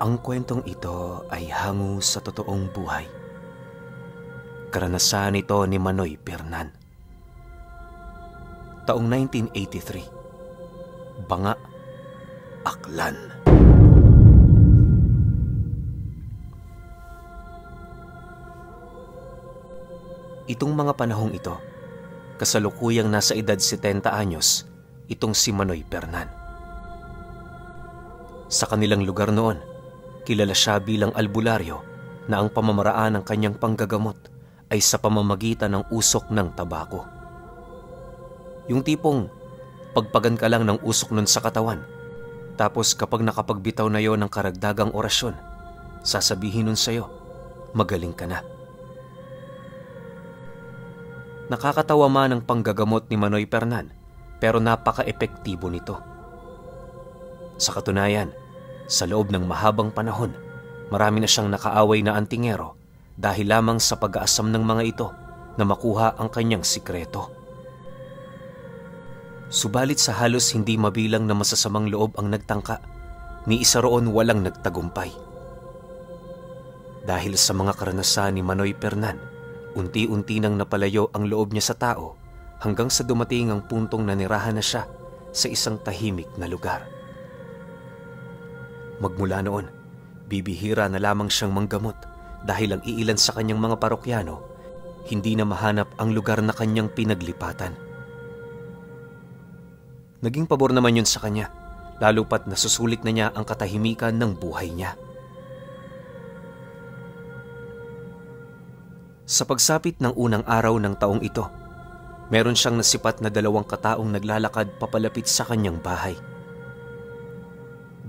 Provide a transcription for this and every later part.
Ang kwentong ito ay hango sa totoong buhay. Karanasan ito ni Manoy Pernan. Taong 1983. Banga, Aklan. Itong mga panahong ito, kasalukuyang nasa edad 70 anyos, itong si Manoy Pernan. Sa kanilang lugar noon, kilala siya bilang albularyo na ang pamamaraan ng kanyang panggagamot ay sa pamamagitan ng usok ng tabako. Yung tipong pagpagan ka lang ng usok nun sa katawan, tapos kapag nakapagbitaw na yon ng karagdagang orasyon, sasabihin nun sa'yo, magaling ka na. Nakakatawa man ang panggagamot ni Manoy Pernan, pero napaka-epektibo nito. Sa katunayan, sa loob ng mahabang panahon, marami na siyang nakaaway na antingero dahil lamang sa pag-aasam ng mga ito na makuha ang kanyang sikreto. Subalit sa halos hindi mabilang na masasamang loob ang nagtangka, ni isa roon walang nagtagumpay. Dahil sa mga karanasan ni Manoy Pernan, unti-unti nang napalayo ang loob niya sa tao hanggang sa dumating ang puntong nanirahan na siya sa isang tahimik na lugar. Magmula noon, bibihira na lamang siyang manggamot dahil ang iilan sa kanyang mga parokyano hindi na mahanap ang lugar na kanyang pinaglipatan. Naging pabor naman yun sa kanya, lalo pat nasusulit na niya ang katahimikan ng buhay niya. Sa pagsapit ng unang araw ng taong ito, meron siyang nasipat na 2 kataong naglalakad papalapit sa kanyang bahay.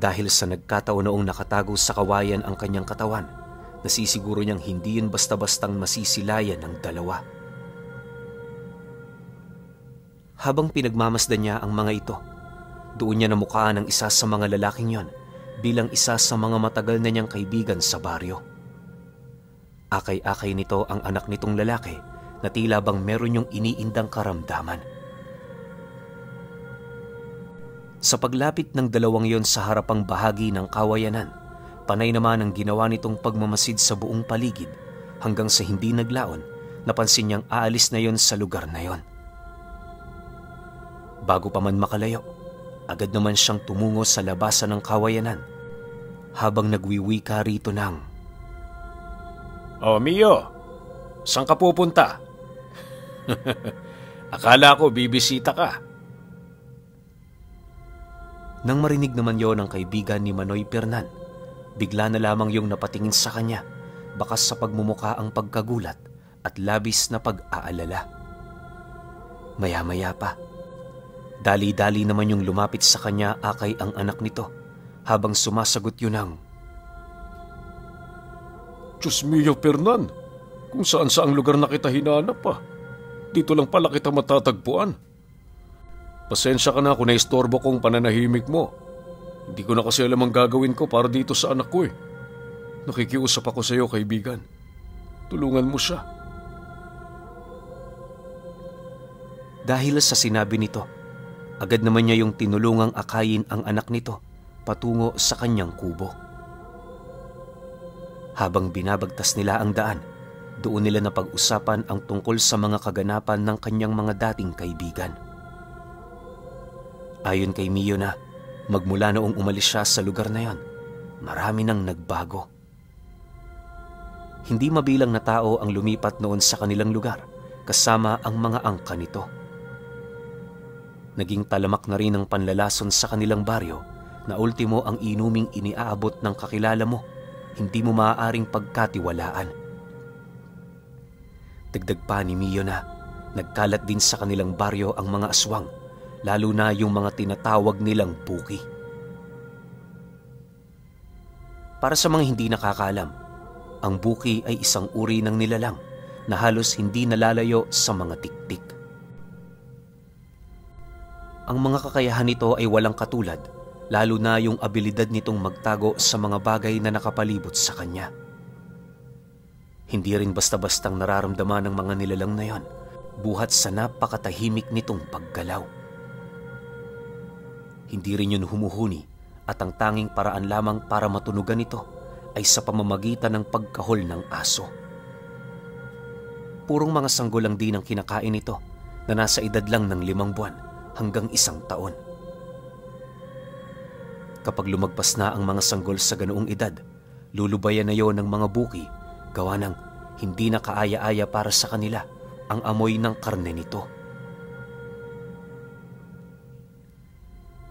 Dahil sa nagkataon noong nakatago sa kawayan ang kanyang katawan, nasisiguro niyang hindi yun basta-bastang masisilayan ng dalawa. Habang pinagmamasdan niya ang mga ito, doon niya namukhaan ang isa sa mga lalaking yon bilang isa sa mga matagal na niyang kaibigan sa baryo. Akay-akay nito ang anak nitong lalaki na tila bang meron yung iniindang karamdaman. Sa paglapit ng dalawang yon sa harapang bahagi ng kawayanan, panay naman ang ginawa nitong pagmamasid sa buong paligid hanggang sa hindi naglaon, napansin niyang aalis na yon sa lugar na yon. Bago pa man makalayo, agad naman siyang tumungo sa labasan ng kawayanan habang nagwiwika rito ng, "Oh, Mio, saan ka pupunta? Akala ko bibisita ka." Nang marinig naman yon ng kaibigan ni Manoy Pernan, bigla na lamang yung napatingin sa kanya, bakas sa pagmumuka ang pagkagulat at labis na pag-aalala. Maya-maya pa, dali-dali naman yung lumapit sa kanya akay ang anak nito habang sumasagot yun ng, "Diyos mio, Pernan, kung saan-saang lugar na kita hinanap pa. Dito lang pala kita matatagpuan. Pasensya ka na kung naistorbo kong pananahimik mo. Hindi ko na kasi alam ang gagawin ko para dito sa anak ko eh. Nakikiusap ako sa iyo, kaibigan. Tulungan mo siya." Dahil sa sinabi nito, agad naman niya yung tinulungang akayin ang anak nito patungo sa kanyang kubo. Habang binabagtas nila ang daan, doon nila napag-usapan ang tungkol sa mga kaganapan ng kanyang mga dating kaibigan. Ayon kay Mio na, magmula noong umalis siya sa lugar na yon, marami nang nagbago. Hindi mabilang na tao ang lumipat noon sa kanilang lugar, kasama ang mga angka nito. Naging talamak na rin ang panlalason sa kanilang baryo na ultimo ang inuming iniaabot ng kakilala mo, hindi mo maaaring pagkatiwalaan. Dagdag pa ni Mio na, nagkalat din sa kanilang baryo ang mga aswang, lalo na yung mga tinatawag nilang puki. Para sa mga hindi nakakaalam, ang buki ay isang uri ng nilalang na halos hindi nalalayo sa mga tiktik. Ang mga kakayahan nito ay walang katulad, lalo na yung abilidad nitong magtago sa mga bagay na nakapalibot sa kanya. Hindi rin basta-bastang nararamdaman ng mga nilalang na yon, buhat sa napakatahimik nitong paggalaw. Hindi rin yun humuhuni at ang tanging paraan lamang para matunugan ito ay sa pamamagitan ng pagkahol ng aso. Purong mga sanggol lang din ang kinakain ito na nasa edad lang ng 5 buwan hanggang 1 taon. Kapag lumagpas na ang mga sanggol sa ganoong edad, lulubayan na yon ng mga buki gawa ng hindi na kaaya-aya para sa kanila ang amoy ng karne nito.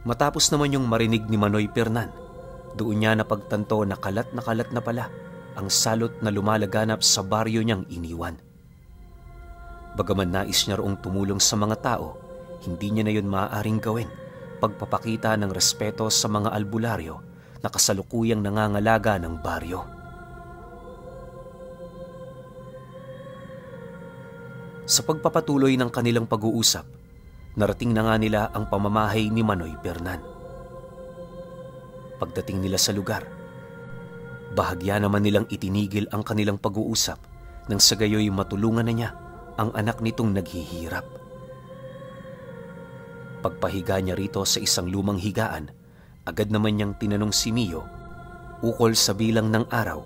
Matapos naman yung marinig ni Manoy Pernan, doon niya napagtanto na kalat na pala ang salot na lumalaganap sa baryo niyang iniwan. Bagaman nais niya roong tumulong sa mga tao, hindi niya na yun maaaring gawin pagpapakita ng respeto sa mga albularyo na kasalukuyang nangangalaga ng baryo. Sa pagpapatuloy ng kanilang pag-uusap, narating na nga nila ang pamamahay ni Manoy Pernan. Pagdating nila sa lugar, bahagya naman nilang itinigil ang kanilang pag-uusap nang sa gayoy matulungan na niya ang anak nitong naghihirap. Pagpahiga niya rito sa isang lumang higaan, agad naman niyang tinanong si Mio, ukol sa bilang ng araw,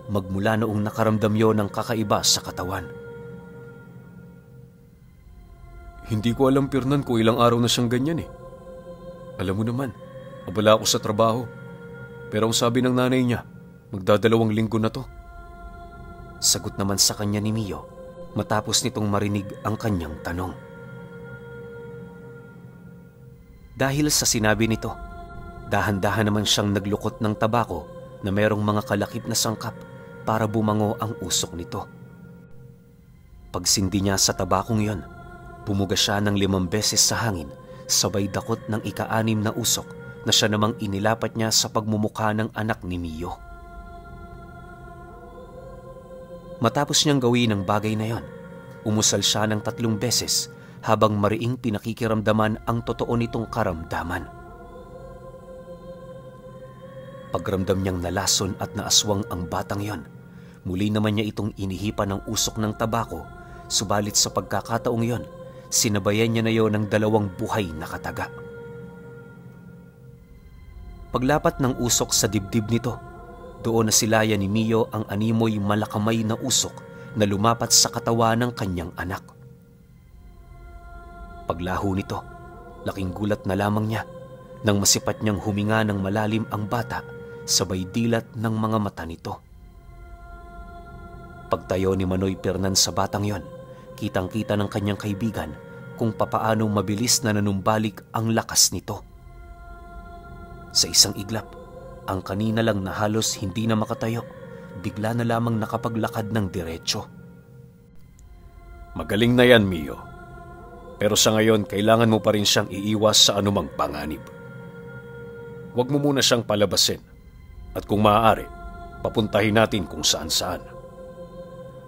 magmula noong nakaramdam yon ng kakaiba sa katawan. Hindi ko alam, Pernan, kung ilang araw na siyang ganyan eh. Alam mo naman, abala ako sa trabaho. Pero ang sabi ng nanay niya, magdadalawang linggo na to. Sagot naman sa kanya ni Mio matapos nitong marinig ang kanyang tanong. Dahil sa sinabi nito, dahan-dahan naman siyang naglukot ng tabako na mayroong mga kalakip na sangkap para bumango ang usok nito. Pagsindi niya sa tabakong yon, bumuga siya ng 5 beses sa hangin, sabay dakot ng ika-6 na usok na siya namang inilapat niya sa pagmumukha ng anak ni Mio. Matapos niyang gawin ang bagay na yon, umusal siya ng 3 beses habang mariing pinakikiramdaman ang totoo nitong karamdaman. Pagramdam niyang nalason at naaswang ang batang yon, muli naman niya itong inihipan ng usok ng tabako, subalit sa pagkakataong yon, sinabayan niya na yon ng 2 buhay na kataga. Paglapat ng usok sa dibdib nito, doon na silaya ni Mio ang animoy malakamay na usok na lumapat sa katawan ng kanyang anak. Paglaho nito, laking gulat na lamang niya nang masipat niyang huminga ng malalim ang bata sabay dilat ng mga mata nito. Pagtayo ni Manoy Pernan sa batang yon, kitang-kita ng kanyang kaibigan kung papaano mabilis na nanumbalik ang lakas nito. Sa isang iglap, ang kanina lang na halos hindi na makatayo, bigla na lamang nakapaglakad ng diretsyo. Magaling na yan, Mio. Pero sa ngayon, kailangan mo pa rin siyang iiwas sa anumang panganib. Huwag mo muna siyang palabasin. At kung maaari, papuntahin natin kung saan-saan.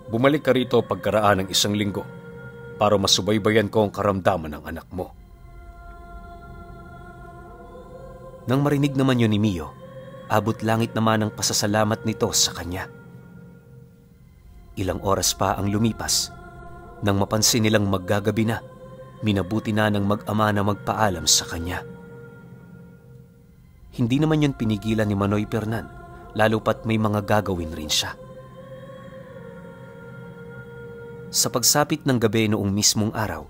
Bumalik ka rito pagkaraan ng 1 linggo para masubaybayan ko ang karamdaman ng anak mo. Nang marinig naman yun ni Mio, abot langit naman ang pasasalamat nito sa kanya. Ilang oras pa ang lumipas. Nang mapansin nilang maggagabi na, minabuti na ng mag-ama na magpaalam sa kanya. Hindi naman yun pinigilan ni Manoy Pernan, lalo pat may mga gagawin rin siya. Sa pagsapit ng gabi noong mismong araw,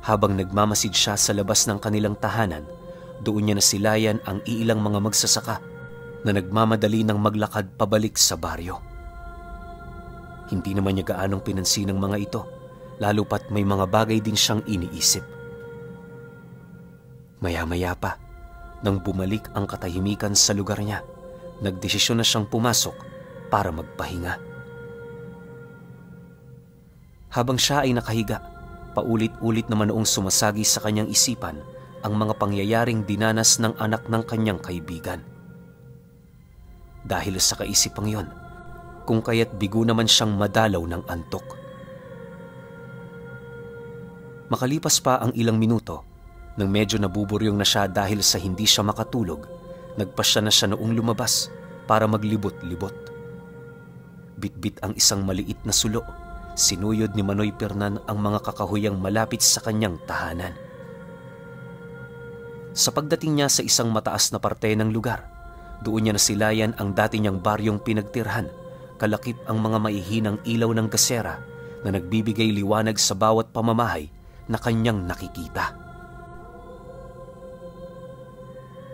habang nagmamasid siya sa labas ng kanilang tahanan, doon niya nasilayan ang iilang mga magsasaka na nagmamadali ng maglakad pabalik sa baryo. Hindi naman niya gaanong pinansin ng mga ito, lalo pat may mga bagay din siyang iniisip. Maya-maya pa, nang bumalik ang katahimikan sa lugar niya, nagdesisyon na siyang pumasok para magpahinga. Habang siya ay nakahiga, paulit-ulit naman noong sumasagi sa kanyang isipan ang mga pangyayaring dinanas ng anak ng kanyang kaibigan. Dahil sa kaisipang yon, kung kaya't bigo naman siyang madalaw ng antok. Makalipas pa ang ilang minuto, nang medyo nabuburyong na siya dahil sa hindi siya makatulog, nagpasya na siya noong lumabas para maglibot-libot. Bitbit ang isang maliit na sulo, sinuyod ni Manoy Pernan ang mga kakahuyang malapit sa kanyang tahanan. Sa pagdating niya sa isang mataas na parte ng lugar, doon niya nasilayan ang dati niyang baryong pinagtirhan, kalakip ang mga maihinang ilaw ng gasera na nagbibigay liwanag sa bawat pamamahay na kanyang nakikita.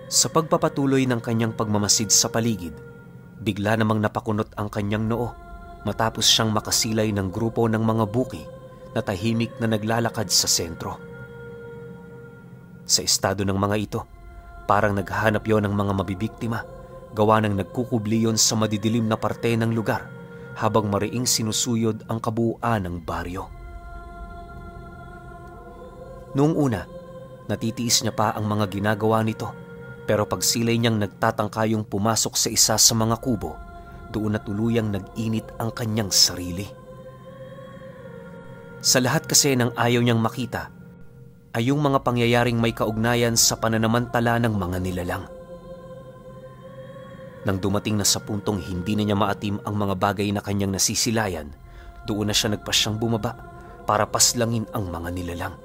Sa pagpapatuloy ng kanyang pagmamasid sa paligid, bigla namang napakunot ang kanyang noo matapos siyang makasilay ng grupo ng mga buki na tahimik na naglalakad sa sentro. Sa estado ng mga ito, parang naghahanap yon ng mga mabibiktima, gawa ng nagkukubliyon sa madidilim na parte ng lugar habang mariing sinusuyod ang kabuuan ng baryo. Noong una, natitiis niya pa ang mga ginagawa nito, pero pagsilay niyang nagtatangkayong pumasok sa isa sa mga kubo, doon na tuluyang nag-init ang kanyang sarili. Sa lahat kasi ng ayaw niyang makita ay yung mga pangyayaring may kaugnayan sa pananamantala ng mga nilalang. Nang dumating na sa puntong hindi na niya maatim ang mga bagay na kanyang nasisilayan, doon na siya nagpasyang bumaba para paslangin ang mga nilalang.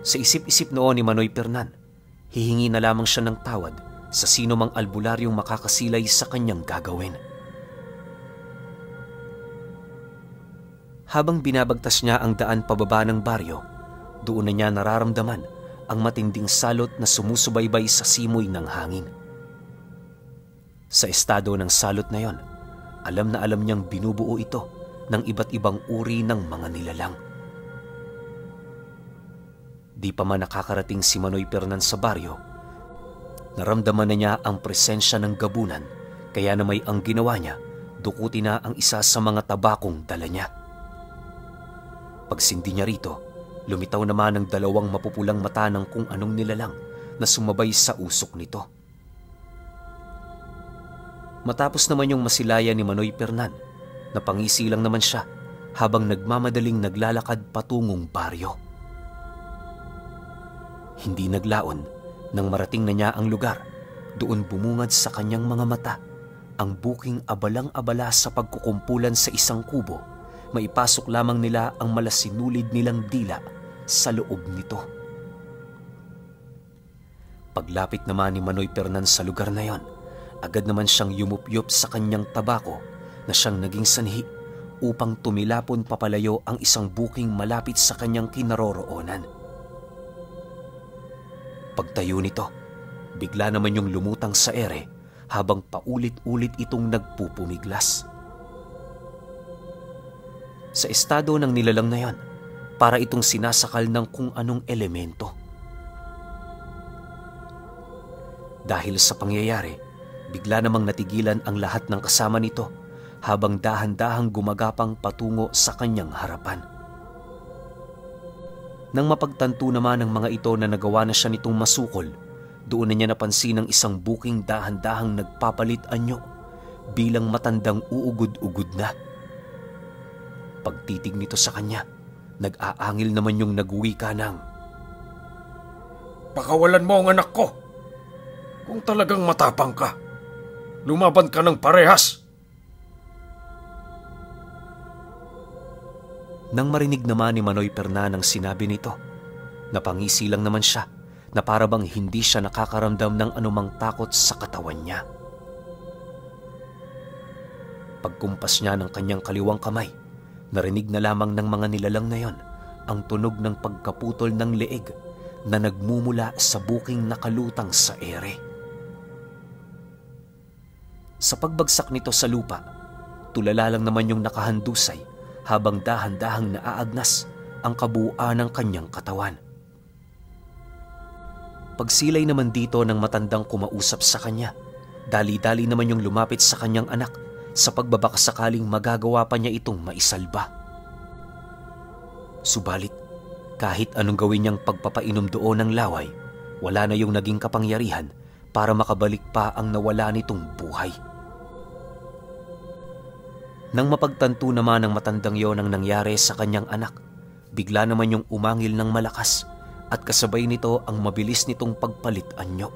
Sa isip-isip noon ni Manoy Pernan, hihingi na lamang siya ng tawad sa sino mang albularyong makakasilay sa kanyang gagawin. Habang binabagtas niya ang daan pababa ng baryo, doon na niya nararamdaman ang matinding salot na sumusubaybay sa simoy ng hangin. Sa estado ng salot na yon, alam na alam niyang binubuo ito ng iba't ibang uri ng mga nilalang. Di pa man nakakarating si Manoy Pernan sa baryo, naramdaman na niya ang presensya ng gabunan, kaya na may ang ginawa niya, dukutin na ang isa sa mga tabakong dala niya. Pagsindi niya rito, lumitaw naman ang dalawang mapupulang mata ng kung anong nilalang na sumabay sa usok nito. Matapos naman yung masilayan ni Manoy Pernan, napangisi lang naman siya habang nagmamadaling naglalakad patungong baryo. Hindi naglaon nang marating na niya ang lugar, doon bumungad sa kanyang mga mata ang buking abalang-abala sa pagkukumpulan sa isang kubo. Maipasok lamang nila ang malasinulid nilang dila sa loob nito. Paglapit naman ni Manoy Pernan sa lugar na yon, agad naman siyang yumupyop sa kanyang tabako na siyang naging sanhi upang tumilapon papalayo ang isang buking malapit sa kanyang kinaroroonan. Pagtayo nito, bigla naman yung lumutang sa ere habang paulit-ulit itong nagpupumiglas. Sa estado ng nilalang na yon, para itong sinasakal ng kung anong elemento. Dahil sa pangyayari, bigla namang natigilan ang lahat ng kasama nito habang dahan-dahang gumagapang patungo sa kanyang harapan. Nang mapagtanto naman ng mga ito na nagawa na siya nitong masukol, doon na niya napansin ang isang buking dahan-dahang nagpapalit anyo bilang matandang uugod-ugod na. Pagtitig nito sa kanya, nag-aangil naman yung nagwika ng, "Pakawalan mo ang anak ko! Kung talagang matapang ka, lumaban ka ng parehas!" Nang marinig naman ni Manoy Pernan ang sinabi nito, napangisi lang naman siya na para bang hindi siya nakakaramdam ng anumang takot sa katawan niya. Pagkumpas niya ng kanyang kaliwang kamay, narinig na lamang ng mga nilalang na yon ang tunog ng pagkaputol ng leeg na nagmumula sa buking nakalutang sa ere. Sa pagbagsak nito sa lupa, tulala lang naman yung nakahandusay habang dahan-dahang naaagnas ang kabuuan ng kanyang katawan. Pagsilay naman dito ng matandang kumausap sa kanya, dali-dali naman yung lumapit sa kanyang anak sa pagbabakasakaling magagawa pa niya itong maisalba. Subalit, kahit anong gawin niyang pagpapainom doon ng laway, wala na yung naging kapangyarihan para makabalik pa ang nawala nitong buhay. Nang mapagtanto naman ng matandang yon ang nangyari sa kanyang anak, bigla naman yung umangil ng malakas at kasabay nito ang mabilis nitong pagpalit anyo.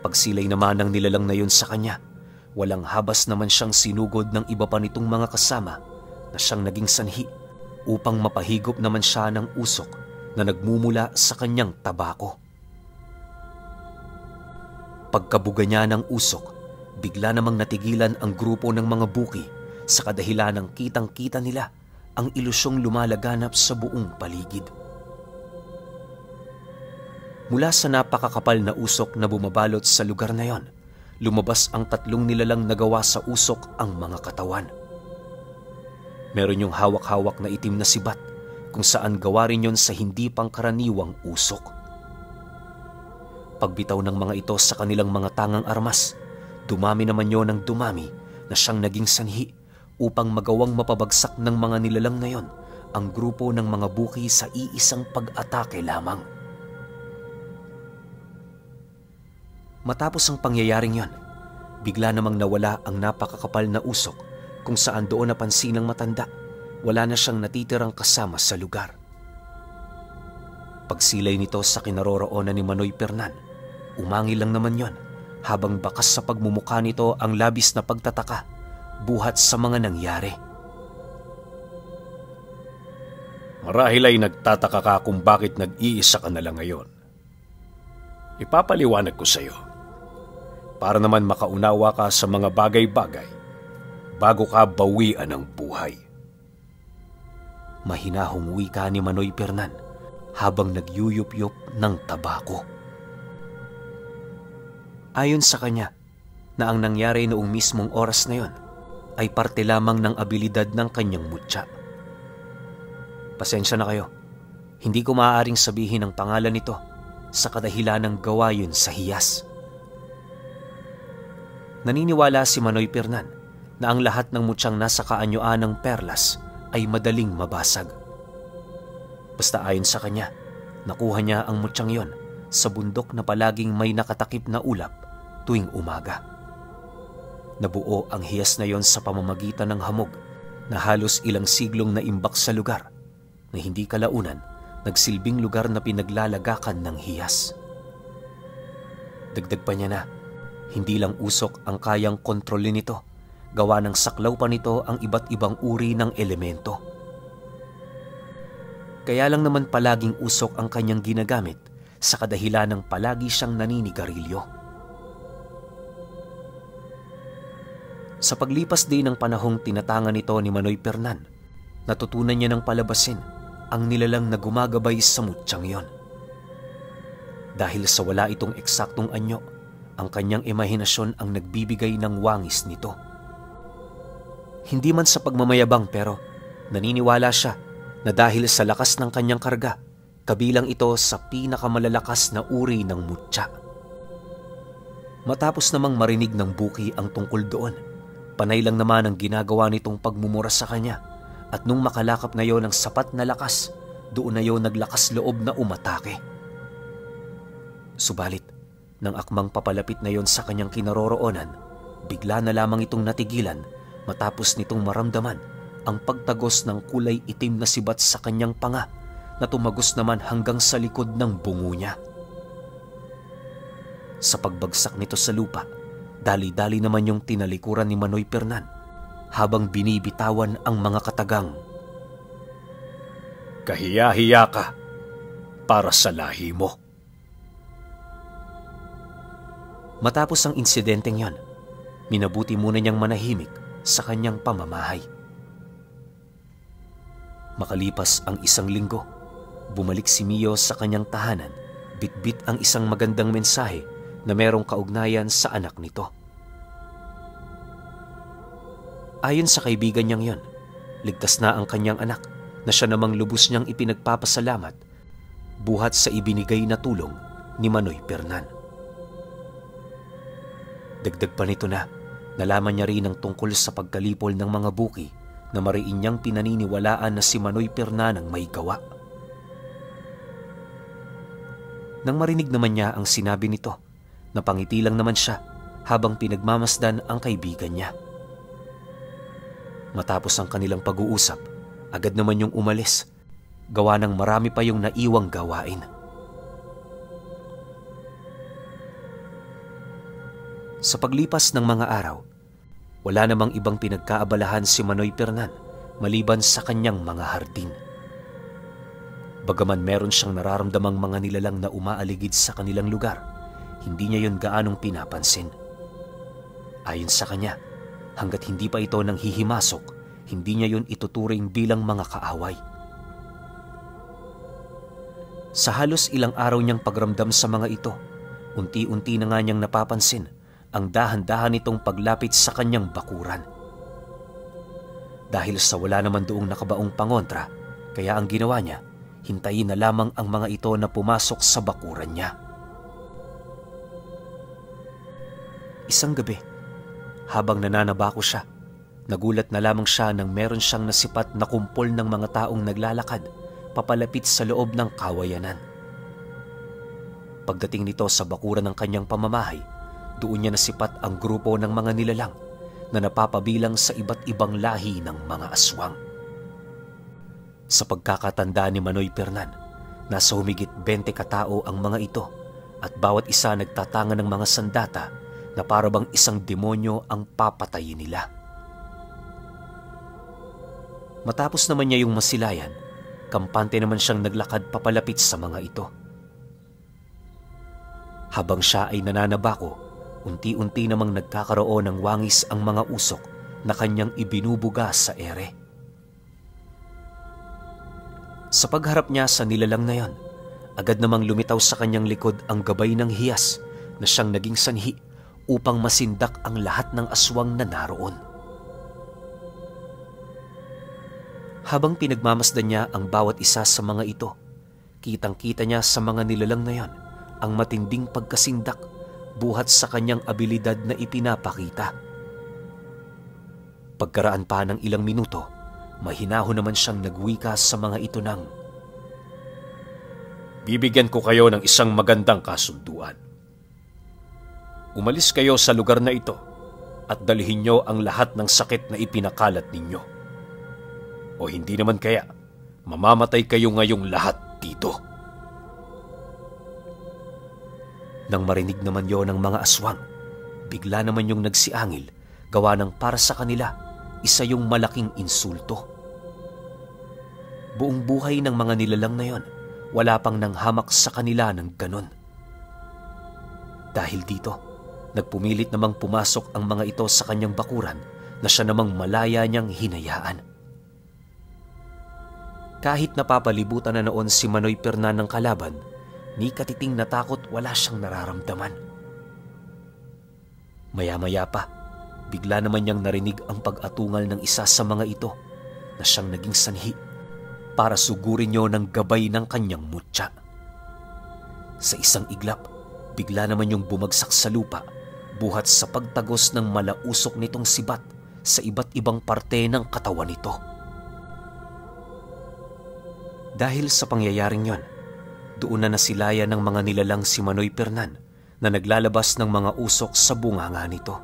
Pagsilay naman ng nilalang na yun sa kanya, walang habas naman siyang sinugod ng iba pa nitong mga kasama na siyang naging sanhi upang mapahigop naman siya ng usok na nagmumula sa kanyang tabako. Pagkabuga niya ng usok, bigla namang natigilan ang grupo ng mga buki sa kadahilan ng kitang-kita nila ang ilusyong lumalaganap sa buong paligid. Mula sa napakakapal na usok na bumabalot sa lugar na yon, lumabas ang 3 nilalang nagawa sa usok ang mga katawan. Meron yung hawak-hawak na itim na sibat kung saan gawa rin yon sa hindi pangkaraniwang usok. Pagbitaw ng mga ito sa kanilang mga tangang armas, dumami naman yon ng dumami na siyang naging sanhi upang magawang mapabagsak ng mga nilalang na yon ang grupo ng mga buki sa iisang pag-atake lamang. Matapos ang pangyayaring yon, bigla namang nawala ang napakakapal na usok kung saan doon napansin ng matanda wala na siyang natitirang kasama sa lugar. Pagsilay nito sa kinaroroonan ni Manoy Fernan, umangil lang naman yon habang bakas sa pagmumukha nito ang labis na pagtataka buhat sa mga nangyari. Marahil ay nagtataka ka kung bakit nag-iisa ka na lang ngayon. Ipapaliwanag ko sa iyo para naman makaunawa ka sa mga bagay-bagay bago ka bawian ng buhay. Mahinahong wika ni Manoy Fernan habang nagyuyup-yup ng tabako. Ayon sa kanya na ang nangyari noong mismong oras na yon ay parte lamang ng abilidad ng kanyang mutya. Pasensya na kayo, hindi ko maaaring sabihin ang pangalan nito sa kadahilan ng gawa yun sa hiyas. Naniniwala si Manoy Fernan na ang lahat ng mutyang nasa kaanyuan ng perlas ay madaling mabasag. Basta ayon sa kanya, nakuha niya ang mutyang yon sa bundok na palaging may nakatakip na ulap tuwing umaga. Nabuo ang hiyas na yon sa pamamagitan ng hamog na halos ilang siglong naimbak sa lugar na hindi kalaunan nagsilbing lugar na pinaglalagakan ng hiyas. Dagdag pa niya na, hindi lang usok ang kayang kontrolin nito, gawa ng saklaw pa nito ang iba't ibang uri ng elemento. Kaya lang naman palaging usok ang kanyang ginagamit sa kadahilan ng palagi siyang naninigarilyo. Sa paglipas din ng panahong tinatangan nito ni Manoy Fernan, natutunan niya ng palabasin ang nilalang na gumagabay sa mutyang yon. Dahil sa wala itong eksaktong anyo, ang kanyang imahinasyon ang nagbibigay ng wangis nito. Hindi man sa pagmamayabang pero naniniwala siya na dahil sa lakas ng kanyang karga, kabilang ito sa pinakamalalakas na uri ng mutya. Matapos namang marinig ng buki ang tungkol doon, panay lang naman ang ginagawa nitong pagmumura sa kanya at nung makalakap na yon ng sapat na lakas, doon na yon naglakas loob na umatake. Subalit, nang akmang papalapit na yon sa kanyang kinaroroonan, bigla na lamang itong natigilan matapos nitong maramdaman ang pagtagos ng kulay itim na sibat sa kanyang panga na tumagos naman hanggang sa likod ng bungo niya. Sa pagbagsak nito sa lupa, dali-dali naman yung tinalikuran ni Manoy Fernan habang binibitawan ang mga katagang. Kahiya-hiya ka para sa lahi mo. Matapos ang insidenteng yon, minabuti muna niyang manahimik sa kanyang pamamahay. Makalipas ang 1 linggo, bumalik si Mio sa kanyang tahanan, bitbit ang isang magandang mensahe na merong kaugnayan sa anak nito. Ayon sa kaibigan niyang yon, ligtas na ang kanyang anak na siya namang lubos niyang ipinagpapasalamat buhat sa ibinigay na tulong ni Manoy Fernan. Dagdag pa nito na nalaman niya rin ang tungkol sa pagkalipol ng mga buki na mariin niyang pinaniniwalaan na si Manoy Fernan ang may gawa. Nang marinig naman niya ang sinabi nito, napangiti lang naman siya habang pinagmamasdan ang kaibigan niya. Matapos ang kanilang pag-uusap, agad naman yung umalis, gawa ng marami pa yung naiwang gawain. Sa paglipas ng mga araw, wala namang ibang pinagkaabalahan si Manoy Fernan maliban sa kanyang mga hardin. Bagaman meron siyang nararamdamang mga nilalang na umaaligid sa kanilang lugar, hindi niya yon gaanong pinapansin. Ayon sa kanya, hanggat hindi pa ito nang hihimasok, hindi niya yon ituturing bilang mga kaaway. Sa halos ilang araw niyang pagramdam sa mga ito, unti-unti na nga niyang napapansin ang dahan-dahan nitong paglapit sa kanyang bakuran. Dahil sa wala naman doong nakabaong pangontra, kaya ang ginawa niya, hintayin na lamang ang mga ito na pumasok sa bakuran niya. Isang gabi, habang nananabako siya, nagulat na lamang siya nang meron siyang nasipat na kumpol ng mga taong naglalakad papalapit sa loob ng kawayanan. Pagdating nito sa bakuran ng kanyang pamamahay, doon niya nasipat ang grupo ng mga nilalang na napapabilang sa iba't ibang lahi ng mga aswang. Sa pagkakatanda ni Manoy Pernan, nasa humigit 20 katao ang mga ito at bawat isa nagtatanga ng mga sandata na para bang isang demonyo ang papatayin nila. Matapos naman niya yung masilayan, kampante naman siyang naglakad papalapit sa mga ito. Habang siya ay nananabako, unti-unti namang nagkakaroon ng wangis ang mga usok na kanyang ibinubuga sa ere. Sa pagharap niya sa nilalang na yon, agad namang lumitaw sa kanyang likod ang gabay ng hiyas na siyang naging sanhi upang masindak ang lahat ng aswang na naroon. Habang pinagmamasdan niya ang bawat isa sa mga ito, kitang-kita niya sa mga nilalang na yon ang matinding pagkasindak buhat sa kanyang abilidad na ipinapakita. Pagkaraan pa ng ilang minuto, mahinahon naman siyang nagwika sa mga ito ng, "Bibigyan ko kayo ng isang magandang kasunduan. Umalis kayo sa lugar na ito at dalhin niyo ang lahat ng sakit na ipinakalat ninyo. O hindi naman kaya, mamamatay kayo ngayong lahat dito." Nang marinig naman yon ng mga aswang, bigla naman yung nagsiangil, gawa ng para sa kanila, isa yung malaking insulto. Buong buhay ng mga nilalang na yon, wala pang nanghamak sa kanila ng ganon. Dahil dito, nagpumilit namang pumasok ang mga ito sa kanyang bakuran na siya namang malaya niyang hinayaan. Kahit napapalibutan na noon si Manoy Pernan ng kalaban, ni katiting natakot wala siyang nararamdaman. Maya-maya pa, bigla naman niyang narinig ang pag-atungal ng isa sa mga ito na siyang naging sanhi para sugurin niyo ng gabay ng kanyang mutya. Sa isang iglap, bigla naman yung bumagsak sa lupa buhat sa pagtagos ng malausok nitong sibat sa iba't ibang parte ng katawan nito. Dahil sa pangyayaring yon, doon na nasilaya ng mga nilalang si Manoy Pernan na naglalabas ng mga usok sa bunganga nito.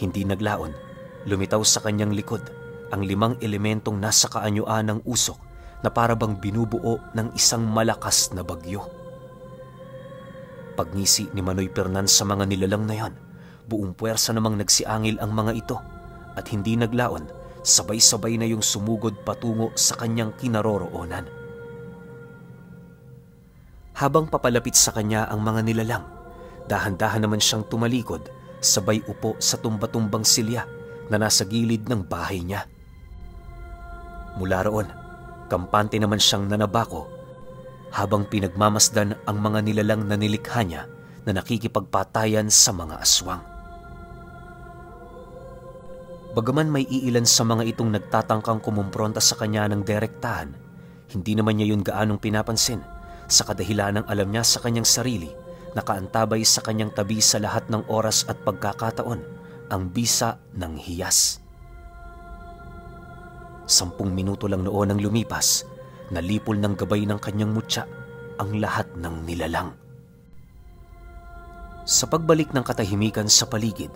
Hindi naglaon, lumitaw sa kanyang likod ang 5 elementong nasa kaanyuan ng usok na para bang binubuo ng isang malakas na bagyo. Pagngisi ni Manoy Pernan sa mga nilalang na yon, buong puwersa namang nagsiangil ang mga ito at hindi naglaon, sabay-sabay na yung sumugod patungo sa kanyang kinaroroonan. Habang papalapit sa kanya ang mga nilalang, dahan-dahan naman siyang tumalikod, sabay upo sa tumba-tumbang silya na nasa gilid ng bahay niya. Mula roon, kampante naman siyang nanabako habang pinagmamasdan ang mga nilalang na nilikha niya na nakikipagpatayan sa mga aswang. Bagaman may iilan sa mga itong nagtatangkang kumumpronta sa kanya ng direktahan, hindi naman niya yun gaanong pinapansin sa kadahilan ng alam niya sa kanyang sarili na kaantabay sa kanyang tabi sa lahat ng oras at pagkakataon ang bisa ng hiyas. 10 minuto lang noon ang lumipas, nalipol ng gabay ng kanyang mutya ang lahat ng nilalang. Sa pagbalik ng katahimikan sa paligid,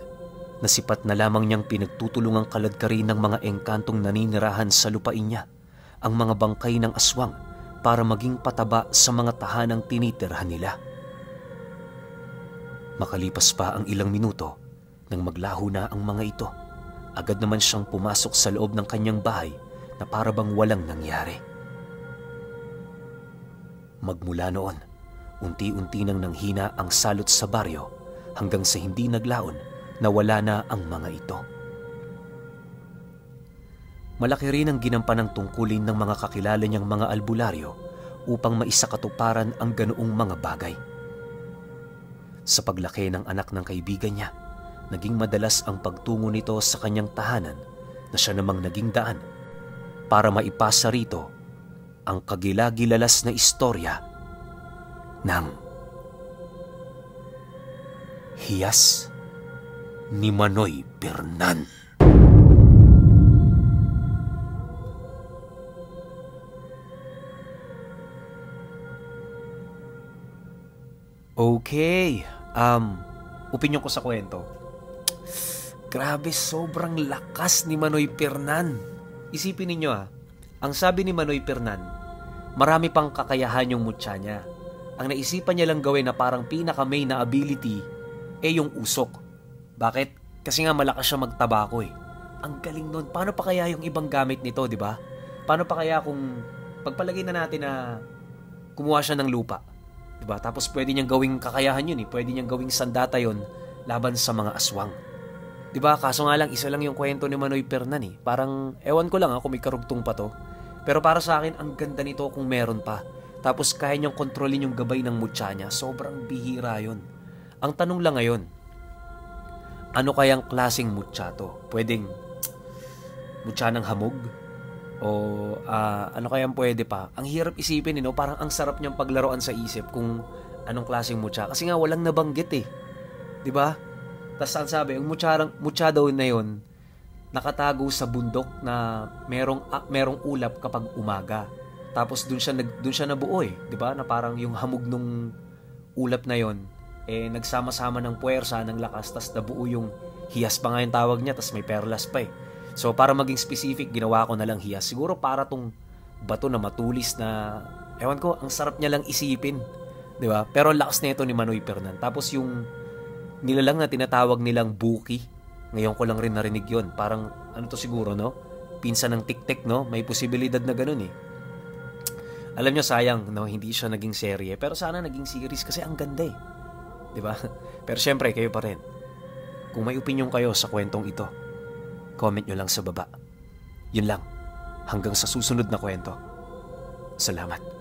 nasipat na lamang niyang pinagtutulungang kaladkari ng mga engkantong naninirahan sa lupain niya ang mga bangkay ng aswang para maging pataba sa mga tahanang tinitirhan nila. Makalipas pa ang ilang minuto, nang maglaho na ang mga ito, agad naman siyang pumasok sa loob ng kanyang bahay na para bang walang nangyari. Magmula noon, unti-unti nang nanghina ang salot sa baryo hanggang sa hindi naglaon na wala na ang mga ito. Malaki rin ang ginampanang tungkulin ng mga kakilala niyang mga albularyo upang maisakatuparan ang ganoong mga bagay. Sa paglaki ng anak ng kaibigan niya, naging madalas ang pagtungo nito sa kanyang tahanan na siya namang naging daan para maipasa rito ang kagilagilalas na istorya ng hiyas ni Manoy Pernan. Okay, opinyon ko sa kwento. Grabe, sobrang lakas ni Manoy Pernan. Isipin ninyo ang sabi ni Manoy Pernan, marami pang kakayahan yung mutya niya. Ang naisipan niya lang gawin na parang pinaka-main na ability yung usok. Bakit? Kasi nga malakas siya magtabako Ang galing nun. Paano pa kaya yung ibang gamit nito, di ba? Paano pa kaya kung pagpalagay na natin na kumuha siya ng lupa? Diba? Tapos pwede niyang gawing kakayahan yun Pwede niyang gawing sandata yun laban sa mga aswang. Diba? Kaso nga lang, isa lang yung kwento ni Manoy Pernan Parang, ewan ko lang kung may karugtong pa to. Pero para sa akin, ang ganda nito kung meron pa. Tapos kaya niyang kontrolin yung gabay ng mutya niya. Sobrang bihira yun. Ang tanong lang ngayon, ano kayang klaseng mutya to? Pwedeng mutya ng hamog? O ano kayang pwede pa? Ang hirap isipin parang ang sarap niyang paglaruan sa isip kung anong klaseng mutya. Kasi nga walang nabanggit diba? Tapos ang sabi, ang mutya daw na yun nakatago sa bundok na merong ulap kapag umaga. Tapos dun siya nabuo diba? Na parang yung hamog nung ulap na yon nagsama-sama ng puwersa, ng lakas, tas nabuo yung hiyas pa nga yung tawag niya, tas may perlas pa So para maging specific, ginawa ko na lang hiyas. Siguro para tong bato na matulis na, ewan ko, ang sarap niya lang isipin. Di ba? Pero lakas na ito ni Manoy Pernan. Tapos yung nilalang na tinatawag nilang buki, ngayon ko lang rin narinig yon. Parang, ano to siguro, no? Pinsan ng tik-tik, no? May posibilidad na ganun Alam nyo, sayang, no? Hindi siya naging serye. Pero sana naging series kasi ang ganda Di ba? Pero syempre, kayo pa rin. Kung may opinion kayo sa kwentong ito, comment nyo lang sa baba. Yun lang. Hanggang sa susunod na kwento. Salamat.